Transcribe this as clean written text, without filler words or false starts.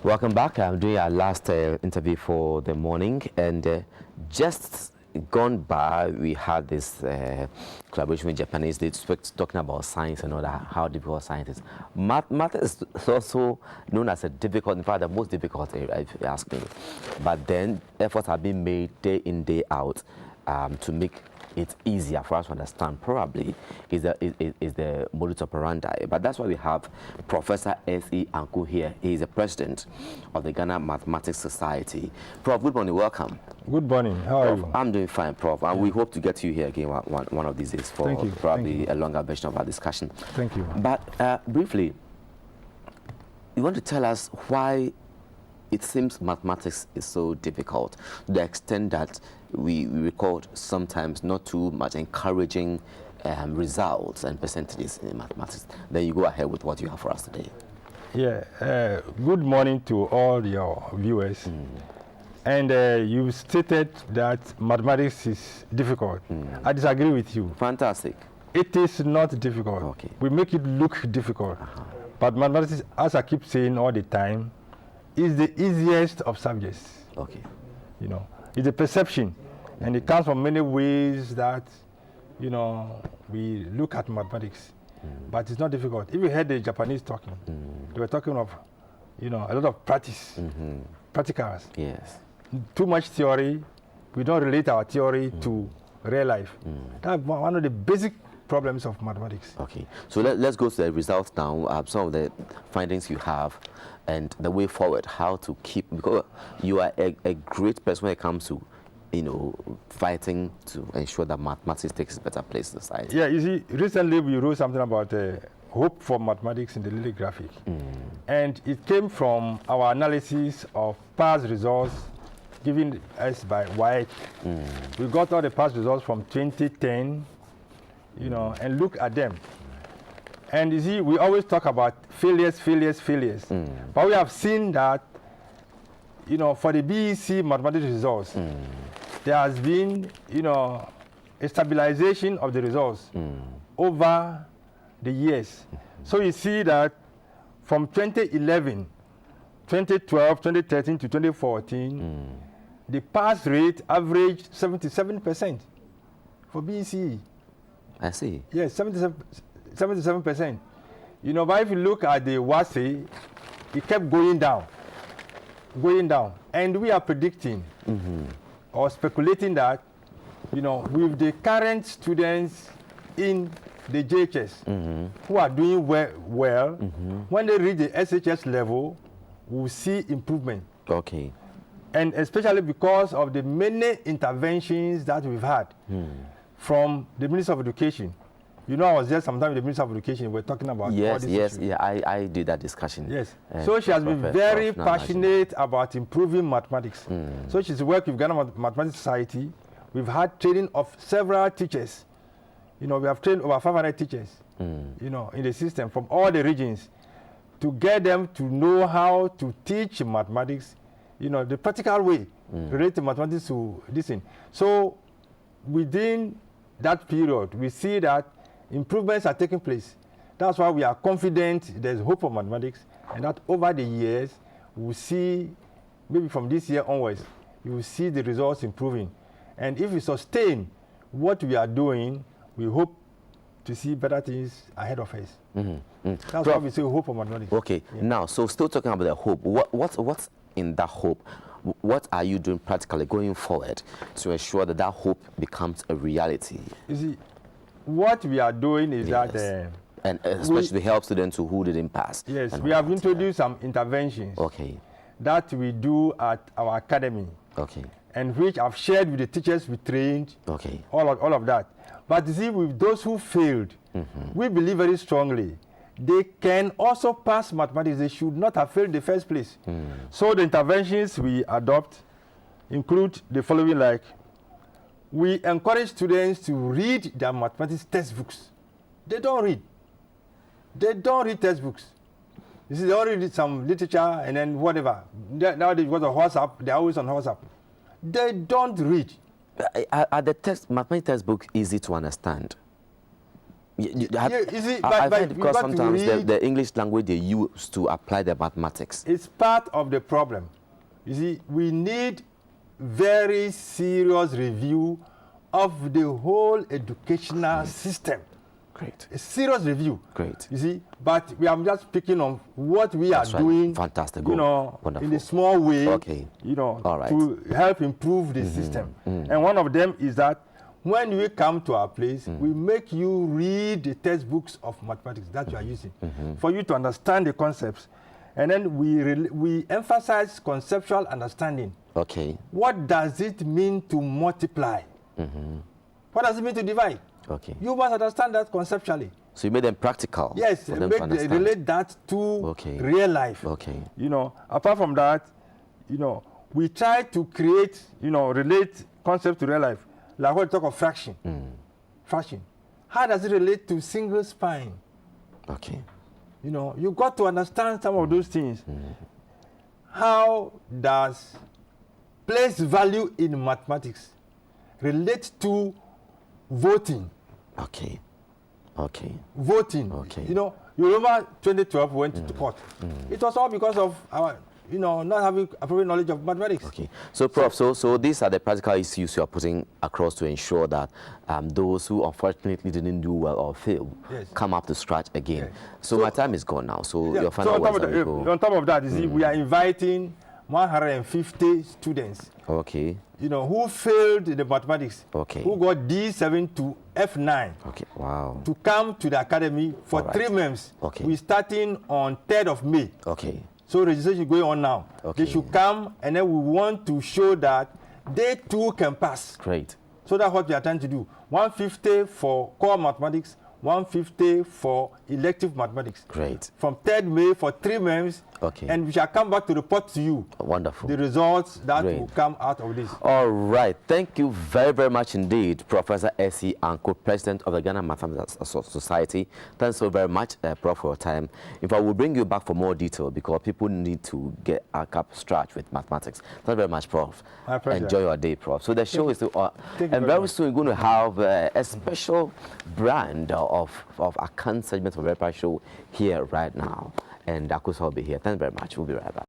Welcome back. I'm doing our last interview for the morning, and just gone by, we had this collaboration with Japanese. They talking about science and all that, how difficult science is. Math is also known as a difficult, in fact, the most difficult area, if you ask me. But then efforts have been made day in, day out to make it's easier for us to understand. Probably is the modus operandi. But that's why we have Professor S.E. Anku here. He is the president of the Ghana Mathematics Society. Prof, good morning, welcome. Good morning, how are you? I'm doing fine, Prof, and we hope to get you here again one of these days for probably a longer version of our discussion. Thank you. But briefly, you want to tell us why it seems mathematics is so difficult, to the extent that we record sometimes not too much encouraging results and percentages in mathematics. Then you go ahead with what you have for us today. Yeah, good morning to all your viewers. And you stated that mathematics is difficult. I disagree with you. Fantastic. It is not difficult. Okay. We make it look difficult. But mathematics, as I keep saying all the time, is the easiest of subjects. Okay. You know, it's a perception, and it comes from many ways that, you know, we look at mathematics. But it's not difficult. If you heard the Japanese talking, they were talking of, you know, a lot of practice, practicals. Yes. Too much theory. We don't relate our theory to real life. That's one of the basic problems of mathematics. Okay. So let's go to the results now. Some of the findings you have, and the way forward, how to keep, because you are a great person when it comes to, you know, fighting to ensure that mathematics takes a better place in society. Yeah, you see, recently we wrote something about hope for mathematics in the little graphic. And it came from our analysis of past results given us by White. We got all the past results from 2010, you know, and look at them. And you see, we always talk about failures. But we have seen that, you know, for the BEC mathematics results, there has been, you know, a stabilization of the results over the years. So you see that from 2011, 2012, 2013 to 2014, the pass rate averaged 77% for BEC. I see. Yes, 77%. You know, but if you look at the WASE, it kept going down. And we are predicting or speculating that, you know, with the current students in the JHS who are doing well, when they reach the SHS level, we'll see improvement. Okay. And especially because of the many interventions that we've had from the Minister of Education. You know, I was there sometime with the Minister of Education. We're talking about all these issues. Yeah, I did that discussion. Yes. So she has been very passionate about improving mathematics. So she's worked with Ghana Mathematics Society. We've had training of several teachers. You know, we have trained over 500 teachers, you know, in the system from all the regions to get them to know how to teach mathematics, you know, the practical way related to mathematics to this thing. So within that period, we see that improvements are taking place. That's why we are confident there's hope for mathematics, and that over the years, we'll see, maybe from this year onwards, you will see the results improving. And if we sustain what we are doing, we hope to see better things ahead of us. That's why we say hope for mathematics. Okay, now, so still talking about the hope, what's in that hope? What are you doing practically going forward to ensure that that hope becomes a reality? You see, what we are doing is that... and especially help students who didn't pass. Yes, we have introduced some interventions that we do at our academy, and which I've shared with the teachers we trained, all of that. But you see, with those who failed, we believe very strongly they can also pass mathematics. They should not have failed in the first place. So the interventions we adopt include the following, like, we encourage students to read their mathematics textbooks. They don't read. They don't read textbooks. You see, they only read some literature and then whatever. Now they've got a WhatsApp. They're always on WhatsApp. They don't read. Are the mathematics textbooks easy to understand? You see, I find because sometimes the English language they use to apply the mathematics. It's part of the problem. You see, we need very serious review of the whole educational system. Great. A serious review. Great. You see, but we are just picking on what we are doing. Fantastic. You know, wonderful. in a small way. Okay. You know, all right. to help improve the system. And one of them is that when you come to our place, we make you read the textbooks of mathematics that you are using for you to understand the concepts. And then we emphasize conceptual understanding. Okay. What does it mean to multiply? What does it mean to divide? Okay. You must understand that conceptually. So you made them practical. Yes, relate that to real life. Okay. You know, apart from that, you know, we try to create, you know, relate concept to real life. Like when we talk of fraction. Fraction. How does it relate to single spine? Okay. You know, you got to understand some of those things. How does place value in mathematics relate to voting? Okay. Okay. Voting. Okay. You know, you remember 2012 went to court. It was all because of our, you know, not having appropriate knowledge of mathematics. Okay. So, Prof, so these are the practical issues you are putting across to ensure that those who unfortunately didn't do well or fail come up to scratch again. So my time is gone now. So your final words. On top of that, you see, we are inviting 150 students. Okay. You know, who failed in the mathematics. Okay. Who got D7 to F9. Okay. Wow. To come to the academy for 3 months. Okay. We're starting on 3rd of May. Okay. So registration is going on now. Okay. They should come, and then we want to show that they too can pass. Great. So that's what we are trying to do. 150 for core mathematics, 150 for elective mathematics. Great. From 3rd May for 3 months. Okay. And we shall come back to report to you. Wonderful. The results that will come out of this. All right. Thank you very, very much indeed, Professor S.E. Anku, President of the Ghana Mathematics Society. Thanks so very much, Prof, for your time. In fact, we'll bring you back for more detail because people need to get up stretch with mathematics. Thank you very much, Prof. My pleasure. Enjoy your day, Prof. So the show is still and very soon we're going to have a special brand of account segment for Verify Show here right now. And Anku will be here. Thanks very much. We'll be right back.